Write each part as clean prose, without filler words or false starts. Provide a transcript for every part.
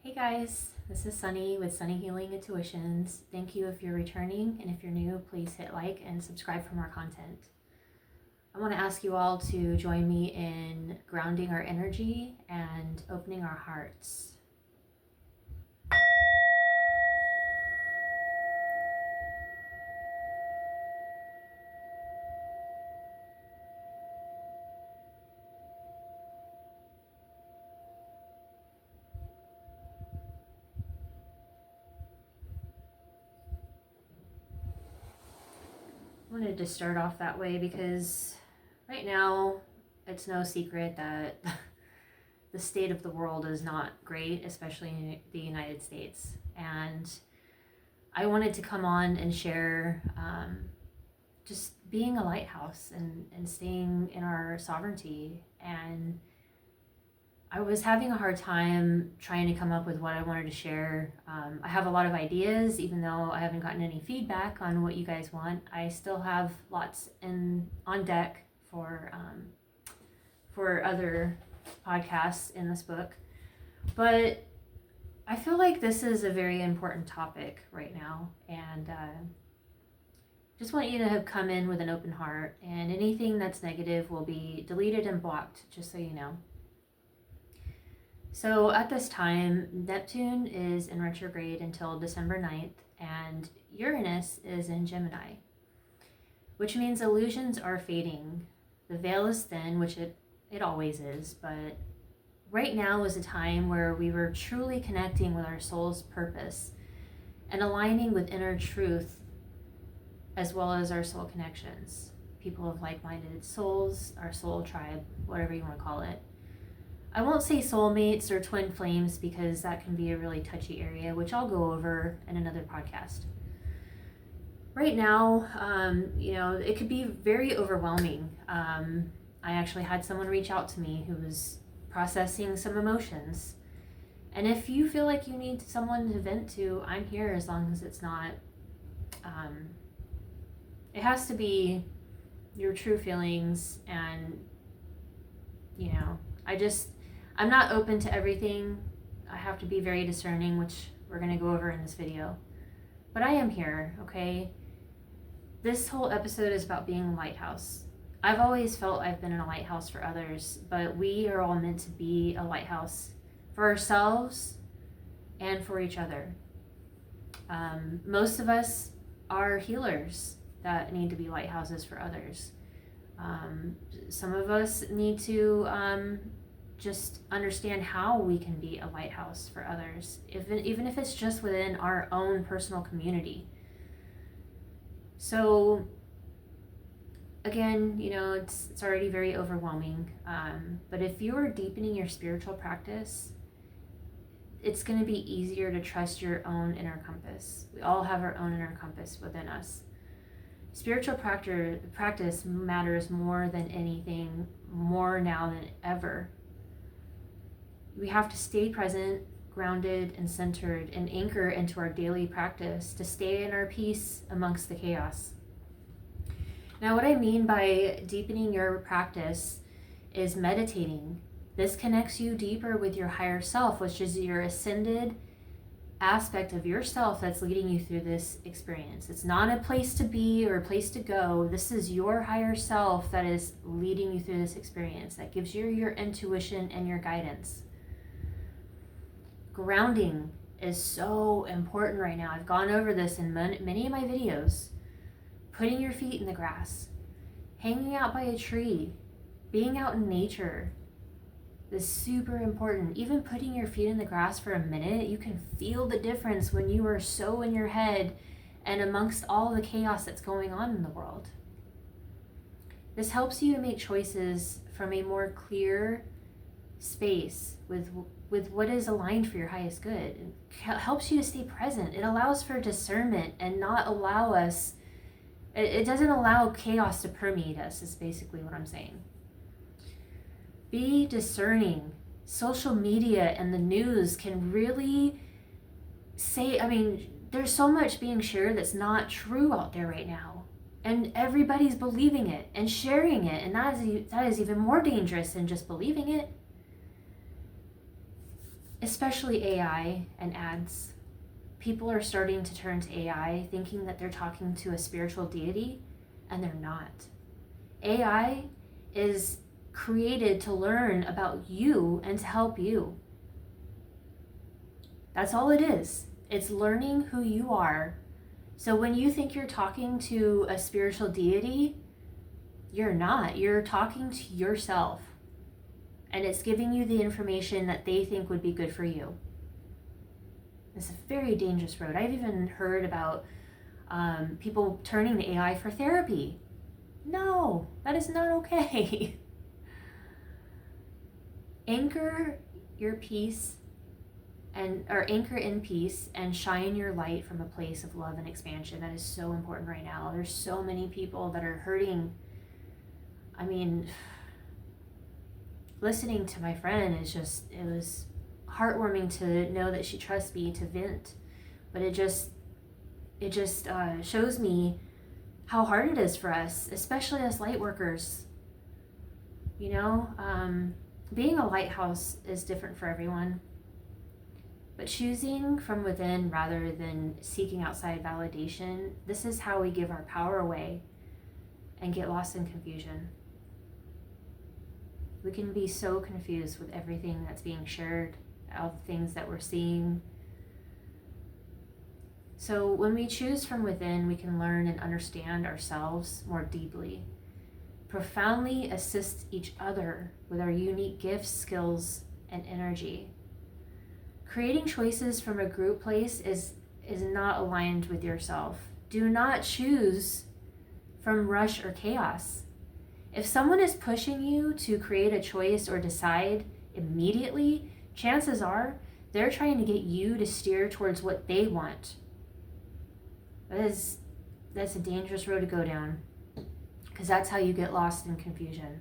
Hey guys, this is Sunny with Sunny Healing Intuitions. Thank you if you're returning, and if you're new, please hit like and subscribe for more content. I want to ask you all to join me in grounding our energy and opening our hearts. I wanted to start off that way because right now it's no secret that the state of the world is not great, especially in the United States. And I wanted to come on and share just being a lighthouse and staying in our sovereignty. And I was having a hard time trying to come up with what I wanted to share. I have a lot of ideas, even though I haven't gotten any feedback on what you guys want. I still have lots on deck for other podcasts in this book. But I feel like this is a very important topic right now, and just want you to have come in with an open heart, and anything that's negative will be deleted and blocked, just so you know. So at this time, Neptune is in retrograde until December 9th, and Uranus is in Gemini, which means illusions are fading. The veil is thin, which it always is, but right now is a time where we were truly connecting with our soul's purpose and aligning with inner truth, as well as our soul connections. People of like-minded souls, our soul tribe, whatever you want to call it. I won't say soulmates or twin flames because that can be a really touchy area, which I'll go over in another podcast. Right now, it could be very overwhelming. I actually had someone reach out to me who was processing some emotions. And if you feel like you need someone to vent to, I'm here, as long as it's not, it has to be your true feelings. And, I'm not open to everything. I have to be very discerning, which we're going to go over in this video. But I am here, okay? This whole episode is about being a lighthouse. I've always felt I've been in a lighthouse for others, but we are all meant to be a lighthouse for ourselves and for each other. Most of us are healers that need to be lighthouses for others. Some of us need to just understand how we can be a lighthouse for others, even if it's just within our own personal community. So again, it's already very overwhelming, but if you're deepening your spiritual practice, it's going to be easier to trust your own inner compass. We all have our own inner compass within us. Spiritual practice matters more than anything, more now than ever. We have to stay present, grounded, and centered, and anchor into our daily practice to stay in our peace amongst the chaos. Now, what I mean by deepening your practice is meditating. This connects you deeper with your higher self, which is your ascended aspect of yourself that's leading you through this experience. It's not a place to be or a place to go. This is your higher self that is leading you through this experience, that gives you your intuition and your guidance. Grounding is so important right now. I've gone over this in many of my videos. Putting your feet in the grass, hanging out by a tree, being out in nature is super important. Even putting your feet in the grass for a minute, you can feel the difference when you are so in your head and amongst all the chaos that's going on in the world. This helps you to make choices from a more clear space with what is aligned for your highest good. It helps you to stay present. It allows for discernment and not allow us, it doesn't allow chaos to permeate us, is basically what I'm saying. Be discerning. Social media and the news can really there's so much being shared that's not true out there right now. And everybody's believing it and sharing it. And that is even more dangerous than just believing it. especially AI and ads. People are starting to turn to AI thinking that they're talking to a spiritual deity, and they're not. AI is created to learn about you and to help you. That's all it is. It's learning who you are. So when you think you're talking to a spiritual deity, you're not. You're talking to yourself. And it's giving you the information that they think would be good for you. It's a very dangerous road. I've even heard about people turning to AI for therapy. No, that is not okay. Anchor your peace or anchor in peace and shine your light from a place of love and expansion. That is so important right now. There's so many people that are hurting. I mean, listening to my friend it was heartwarming to know that she trusts me to vent, but it just shows me how hard it is for us, especially as light workers. You know, being a lighthouse is different for everyone, but choosing from within rather than seeking outside validation, this is how we give our power away and get lost in confusion. We can be so confused with everything that's being shared, all the things that we're seeing. So when we choose from within, we can learn and understand ourselves more deeply, profoundly assist each other with our unique gifts, skills, and energy. Creating choices from a group place is not aligned with yourself. Do not choose from rush or chaos. If someone is pushing you to create a choice or decide immediately, chances are they're trying to get you to steer towards what they want. That's a dangerous road to go down, because that's how you get lost in confusion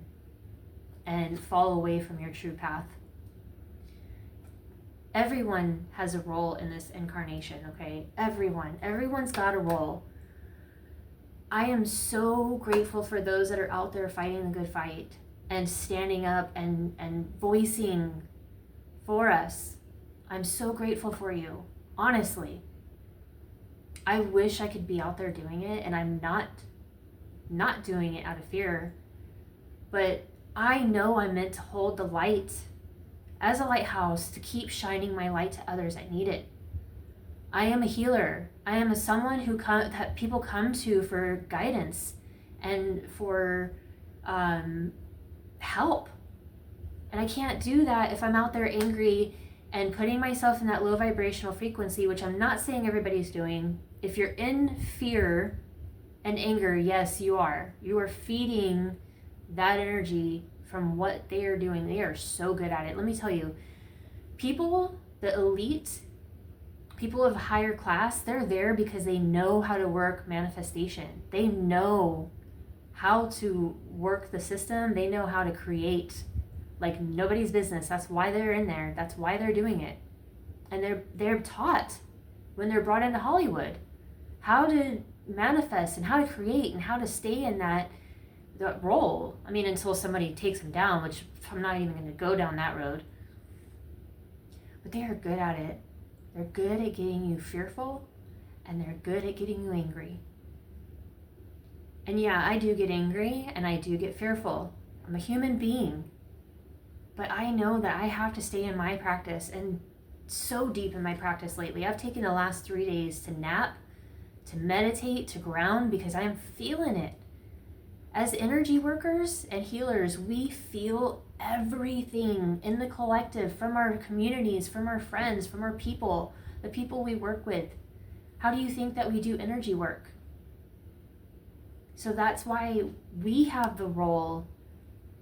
and fall away from your true path. Everyone has a role in this incarnation, okay? Everyone's got a role. I am so grateful for those that are out there fighting the good fight and standing up and voicing for us. I'm so grateful for you, honestly. I wish I could be out there doing it, and I'm not doing it out of fear, but I know I'm meant to hold the light as a lighthouse to keep shining my light to others that need it. I am a healer. I am someone that people come to for guidance and for help. And I can't do that if I'm out there angry and putting myself in that low vibrational frequency, which I'm not saying everybody's doing. If you're in fear and anger, yes, you are. You are feeding that energy from what they are doing. They are so good at it. Let me tell you, the elite, people of higher class, they're there because they know how to work manifestation. They know how to work the system. They know how to create like nobody's business. That's why they're in there. That's why they're doing it. And they're taught when they're brought into Hollywood how to manifest and how to create and how to stay in that role. I mean, until somebody takes them down, which I'm not even going to go down that road. But they are good at it. They're good at getting you fearful, and they're good at getting you angry. And yeah, I do get angry and I do get fearful. I'm a human being. But I know that I have to stay in my practice, and so deep in my practice lately. I've taken the last 3 days to nap, to meditate, to ground, because I am feeling it. As energy workers and healers, we feel everything in the collective, from our communities, from our friends, from our people, the people we work with. How do you think that we do energy work? So that's why we have the role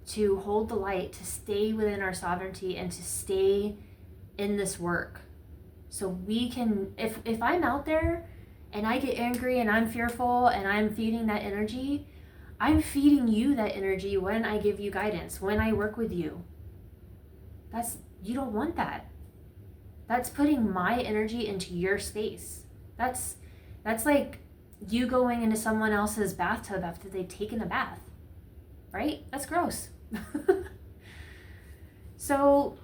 to hold the light, to stay within our sovereignty, and to stay in this work. So we can, if I'm out there and I get angry and I'm fearful and I'm feeding that energy, I'm feeding you that energy when I give you guidance, when I work with you. You don't want that. That's putting my energy into your space. That's like you going into someone else's bathtub after they've taken a bath, right? That's gross. So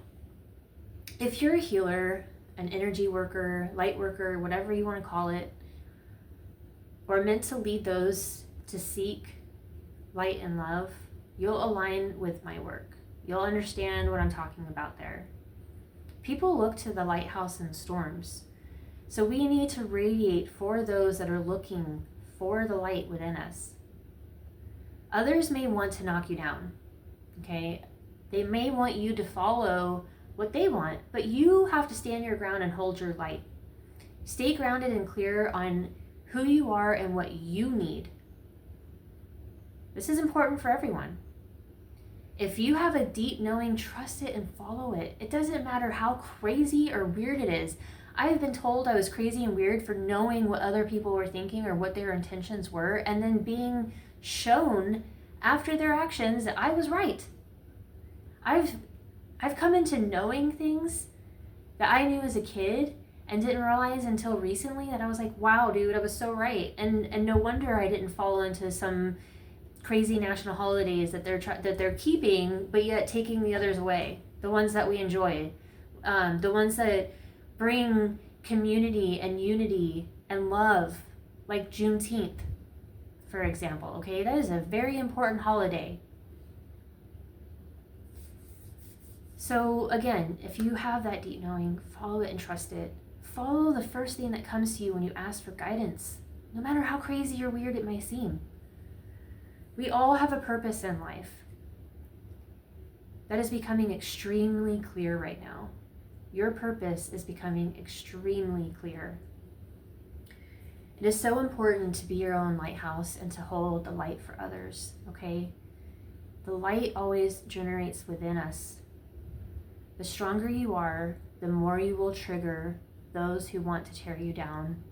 If you're a healer, an energy worker, light worker, whatever you want to call it, or meant to lead those to seek light and love, you'll align with my work. You'll understand what I'm talking about there. People look to the lighthouse in storms. So we need to radiate for those that are looking for the light within us. Others may want to knock you down, okay? They may want you to follow what they want, but you have to stand your ground and hold your light. Stay grounded and clear on who you are and what you need. This is important for everyone. If you have a deep knowing, trust it and follow it. It doesn't matter how crazy or weird it is. I have been told I was crazy and weird for knowing what other people were thinking or what their intentions were, and then being shown after their actions that I was right. I've come into knowing things that I knew as a kid and didn't realize until recently that I was like, wow, dude, I was so right. And no wonder I didn't fall into some crazy national holidays that they're keeping, but yet taking the others away. The ones that we enjoy, the ones that bring community and unity and love, like Juneteenth, for example. Okay, that is a very important holiday. So again, if you have that deep knowing, follow it and trust it. Follow the first thing that comes to you when you ask for guidance, no matter how crazy or weird it may seem. We all have a purpose in life. That is becoming extremely clear right now. Your purpose is becoming extremely clear. It is so important to be your own lighthouse and to hold the light for others, okay? The light always generates within us. The stronger you are, the more you will trigger those who want to tear you down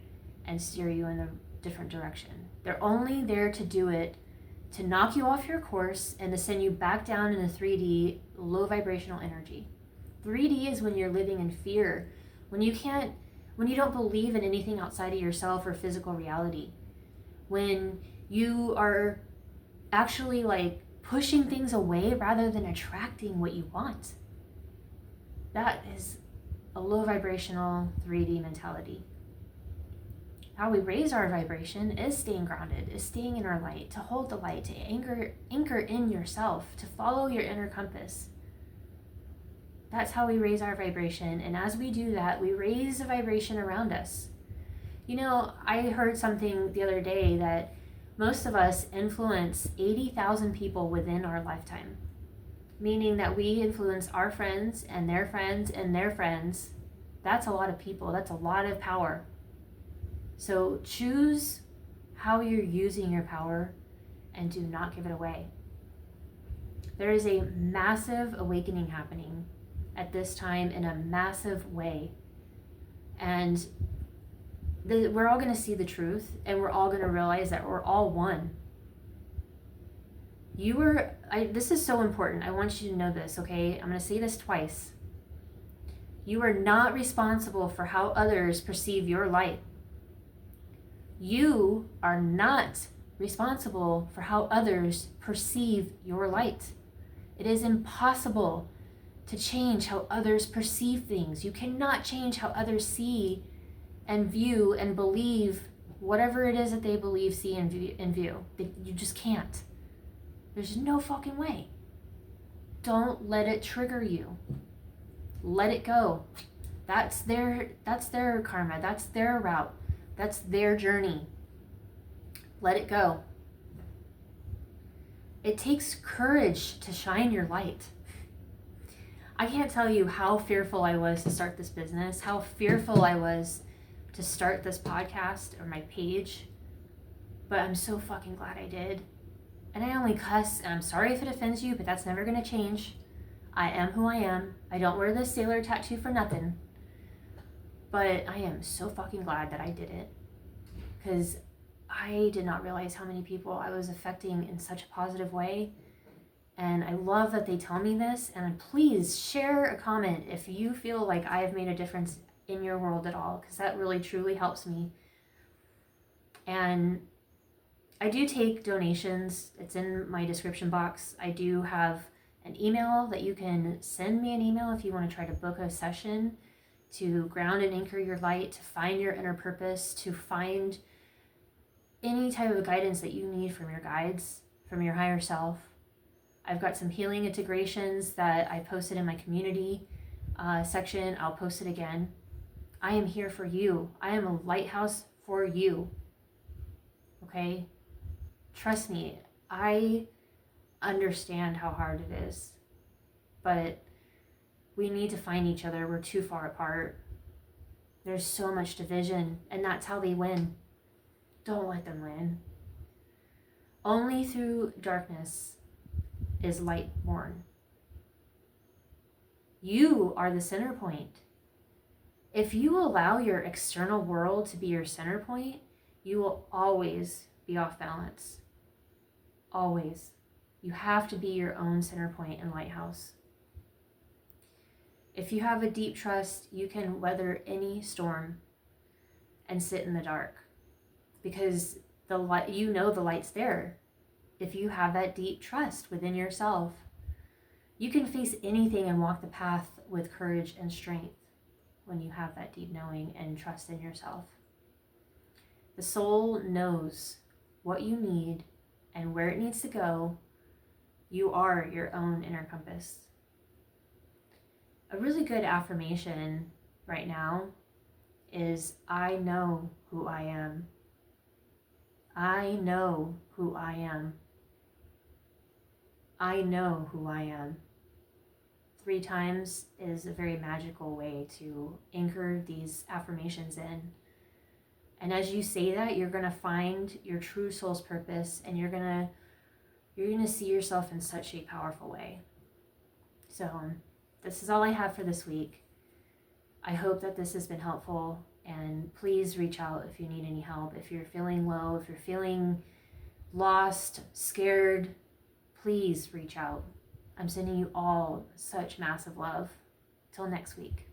and steer you in a different direction. They're only there to do it to knock you off your course and to send you back down in a 3D, low vibrational energy. 3D is when you're living in fear, when you don't believe in anything outside of yourself or physical reality, when you are actually like pushing things away rather than attracting what you want. That is a low vibrational 3D mentality. How we raise our vibration is staying grounded, is staying in our light, to hold the light, to anchor in yourself, to follow your inner compass. That's how we raise our vibration. And as we do that, we raise the vibration around us. You know, I heard something the other day that most of us influence 80,000 people within our lifetime. Meaning that we influence our friends and their friends and their friends. That's a lot of people. That's a lot of power. So choose how you're using your power and do not give it away. There is a massive awakening happening at this time in a massive way. And we're all going to see the truth, and we're all going to realize that we're all one. This is so important. I want you to know this, okay? I'm going to say this twice. You are not responsible for how others perceive your light. You are not responsible for how others perceive your light. It is impossible to change how others perceive things. You cannot change how others see and view and believe whatever it is that they believe, see, and view. You just can't. There's no fucking way. Don't let it trigger you. Let it go. That's their karma. That's their route. That's their journey. Let it go. It takes courage to shine your light. I can't tell you how fearful I was to start this business, how fearful I was to start this podcast or my page, but I'm so fucking glad I did. And I only cuss, and I'm sorry if it offends you, but that's never gonna change. I am who I am. I don't wear this sailor tattoo for nothing. But I am so fucking glad that I did it, because I did not realize how many people I was affecting in such a positive way. And I love that they tell me this. And please share a comment if you feel like I have made a difference in your world at all, because that really truly helps me. And I do take donations. It's in my description box. I do have an email that you can send me an email if you want to try to book a session to ground and anchor your light, to find your inner purpose, to find any type of guidance that you need from your guides, from your higher self. I've got some healing integrations that I posted in my community section. I'll post it again. I am here for you. I am a lighthouse for you. Okay? Trust me, I understand how hard it is, but we need to find each other. We're too far apart. There's so much division, and that's how they win. Don't let them win. Only through darkness is light born. You are the center point. If you allow your external world to be your center point, you will always be off balance. Always. You have to be your own center point and lighthouse. If you have a deep trust, you can weather any storm and sit in the dark, because the light, you know the light's there. If you have that deep trust within yourself, you can face anything and walk the path with courage and strength when you have that deep knowing and trust in yourself. The soul knows what you need and where it needs to go. You are your own inner compass. A really good affirmation right now is, I know who I am. I know who I am. I know who I am. 3 times is a very magical way to anchor these affirmations in. And as you say that, you're going to find your true soul's purpose, and you're going to see yourself in such a powerful way. So this is all I have for this week. I hope that this has been helpful, and please reach out if you need any help. If you're feeling low, if you're feeling lost, scared, please reach out. I'm sending you all such massive love. Till next week.